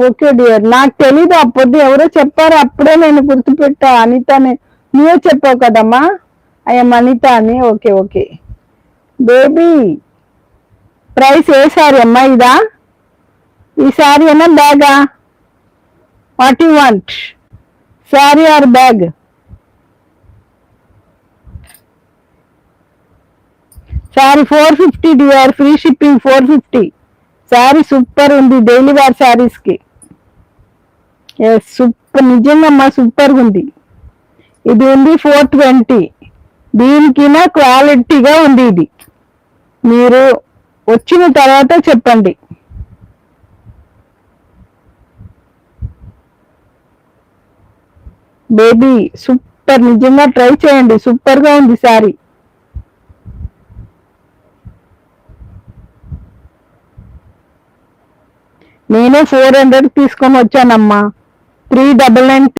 Okay dear, నాకు తెలీదు. అప్పుడు ఎవరో చెప్పారు, అప్పుడే నేను గుర్తుపెట్టా. అనితనే నువ్వే చెప్పావు కదమ్మా, ఐఎమ్ అనిత అని. Okay okay baby. ప్రైస్ ఏ సారీ అమ్మా? ఇదా? ఈ సారీ అన్నా బ్యాగా? What you want, sari or bag? Sari 450 dear, free shipping 450. Sari super ఉంది డైలీ వేర్ సారీస్ కి. సూపర్, నిజంగా అమ్మా సూపర్గా ఉంది. ఇది ఉంది 420. దీనికినా క్వాలిటీగా ఉంది ఇది. మీరు వచ్చిన తర్వాత చెప్పండి. బేబీ సూపర్, నిజంగా ట్రై చేయండి, సూపర్ గా ఉంది సారీ. నేనే 400 తీసుకొని వచ్చానమ్మా. 399